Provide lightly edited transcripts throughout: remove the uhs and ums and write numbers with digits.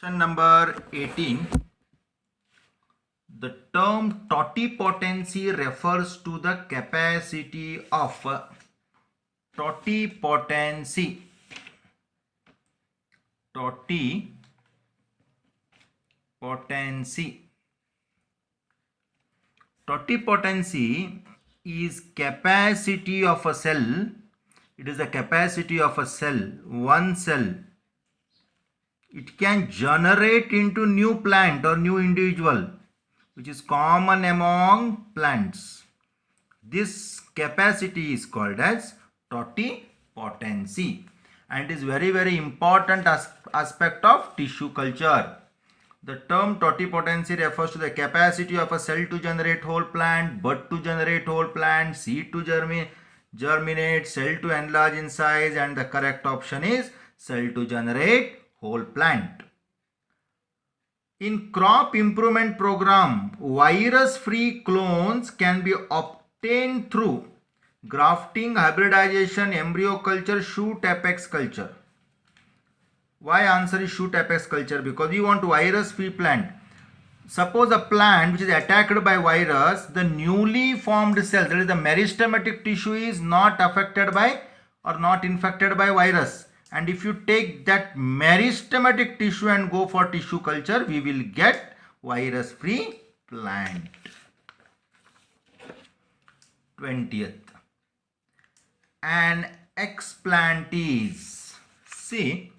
Question number 18. The term totipotency refers to the capacity of totipotency. Totipotency is capacity of a cell. It is the capacity of a cell, one cell. It can generate into new plant or new individual, which is common among plants. This capacity is called as totipotency, and it is very important aspect of tissue culture. The term totipotency refers to the capacity of a cell to generate whole plant, bud to generate whole plant, seed to germinate, cell to enlarge in size, and the correct option is cell to generate whole plant. In crop improvement program, virus-free clones can be obtained through grafting, hybridization, embryo culture, shoot apex culture. Why answer is shoot apex culture? Because we want virus-free plant. Suppose a plant which is attacked by virus, the newly formed cells, that is the meristematic tissue, is not affected by or not infected by virus. And if you take that meristematic tissue and go for tissue culture, we will get virus-free plant. 20th. An explant is, see,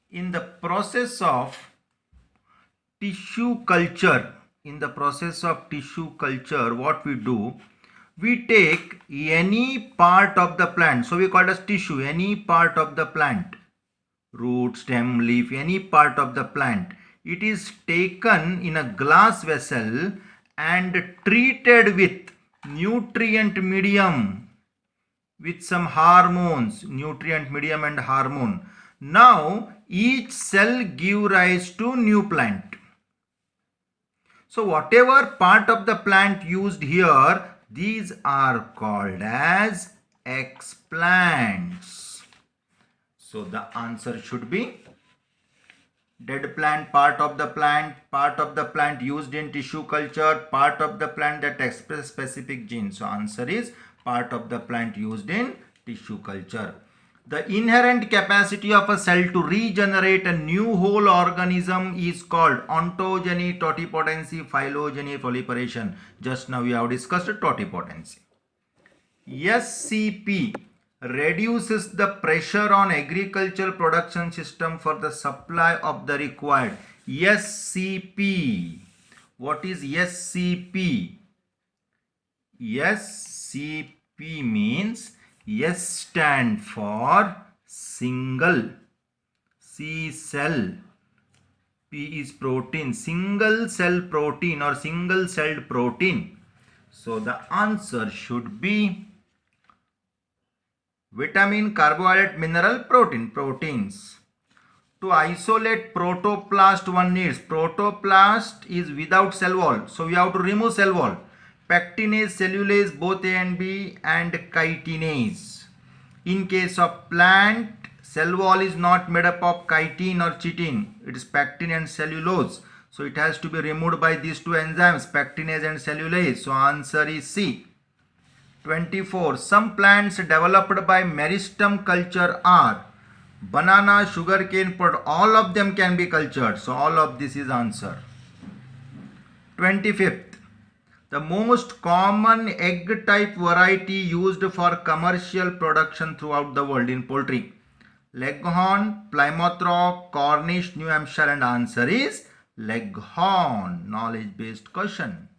in the process of tissue culture, what we do, we take any part of the plant, so we call it as tissue, any part of the plant, root, stem, leaf, any part of the plant. It is taken in a glass vessel and treated with nutrient medium, with some hormones, nutrient medium and hormone. Now each cell give rise to new plant. So whatever part of the plant used here, these are called as explants. So the answer should be dead plant, part of the plant used in tissue culture, part of the plant that express specific genes. So answer is part of the plant used in tissue culture. The inherent capacity of a cell to regenerate a new whole organism is called ontogeny, totipotency, phylogeny, proliferation. Just now we have discussed totipotency. SCP reduces the pressure on agricultural production system for the supply of the required. SCP. What is SCP? SCP means S stand for single, C cell, P is protein, single cell protein or single celled protein. So the answer should be vitamin, carbohydrate, mineral, proteins. To isolate protoplast, one needs, protoplast is without cell wall, so we have to remove cell wall. Pectinase, cellulase, both A and B, and chitinase. In case of plant, cell wall is not made up of chitin or chitin. It is pectin and cellulose. So it has to be removed by these two enzymes, pectinase and cellulase. So answer is C. 24. Some plants developed by meristem culture are banana, sugarcane, but all of them can be cultured. So all of this is answer. 25th. The most common egg type variety used for commercial production throughout the world in poultry: Leghorn, Plymouth Rock, Cornish, New Hampshire, and answer is Leghorn. Knowledge based question.